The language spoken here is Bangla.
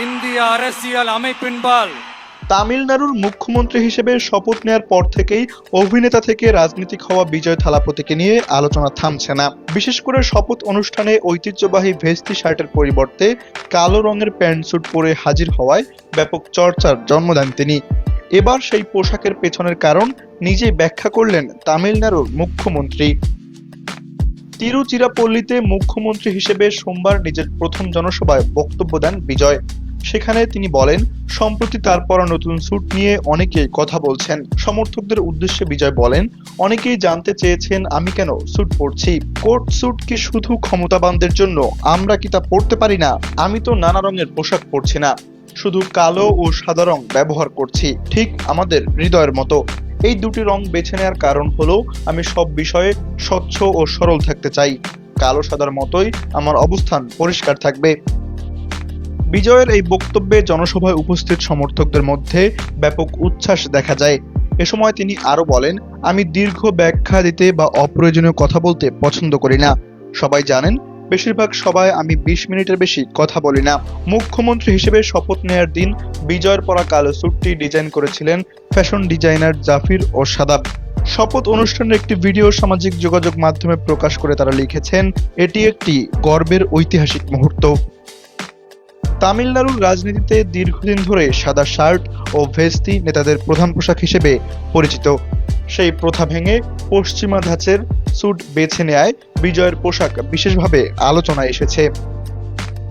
இந்திய அரசியல் அமைப்பின்பால் তামিলনাড়ুর মুখ্যমন্ত্রী হিসেবে শপথ নেয়ার পর থেকেই অভিনেতা থেকে রাজনীতিক হওয়া বিজয় থালাপতিকে নিয়ে আলোচনা থামছে না। বিশেষ করে শপথ অনুষ্ঠানে ঐতিহ্যবাহী ভেস্তি শার্টের পরিবর্তে কালো রঙের প্যান্ট স্যুট পরে হাজির হওয়ায় ব্যাপক চর্চার জন্ম দেন তিনি। এবার সেই পোশাকের পেছনের কারণ নিজেই ব্যাখ্যা করলেন তামিলনাড়ুর মুখ্যমন্ত্রী। তিরুচিরাপল্লীতে মুখ্যমন্ত্রী হিসেবে সোমবার নিজের প্রথম জনসভায় বক্তব্য দেন বিজয়। সেখানে তিনি বলেন, সম্প্রতি তার পরা নতুন স্যুট নিয়ে অনেকেই কথা বলছেন। সমর্থকদের উদ্দেশ্যে বিজয় বলেন, অনেকেই জানতে চেয়েছেন আমি কেন স্যুট পরছি। কোট স্যুট কি শুধু ক্ষমতাবানদের জন্য? আমরা কি তা পরতে পারি না? আমি তো নানা রঙের পোশাক পরছি না, শুধু কালো ও সাদা রং ব্যবহার করছি, ঠিক আমাদের হৃদয়ের মতো। এই দুটি রং বেছে নেওয়ার কারণ হলো আমি সব বিষয়ে স্বচ্ছ ও সরল থাকতে চাই। কালো সাদার মতোই আমার অবস্থান পরিষ্কার থাকবে। বিজয়ের এই বক্তব্যে জনসভায় উপস্থিত সমর্থকদের মধ্যে ব্যাপক উচ্ছ্বাস দেখা যায়। এ সময় তিনি আরো বলেন, আমি দীর্ঘ ব্যাখ্যা দিতে বা অপ্রয়োজনীয় কথা বলতে পছন্দ করি না। সবাই জানেন, বেশিরভাগ সবাই আমি 20 মিনিটের বেশি কথা বলি না। মুখ্যমন্ত্রী হিসেবে শপথ নেয়ার দিন বিজয়ের পরা কালো স্যুটটি ডিজাইন করেছিলেন ফ্যাশন ডিজাইনার জাফির ও সাদাব। শপথ অনুষ্ঠানের একটি ভিডিও সামাজিক যোগাযোগ মাধ্যমে প্রকাশ করে তারা লিখেছেন, এটি একটি গর্বের ঐতিহাসিক মুহূর্ত। তামিলনাড়ুর রাজনীতিতে দীর্ঘদিন ধরে সাদা শার্ট ও ভেস্তি নেতাদের প্রধান পোশাক হিসেবে পরিচিত। সেই প্রথা ভেঙে পশ্চিমা ধাঁচের স্যুট বেছে নেয় বিজয়ের পোশাক বিশেষভাবে আলোচনায় এসেছে।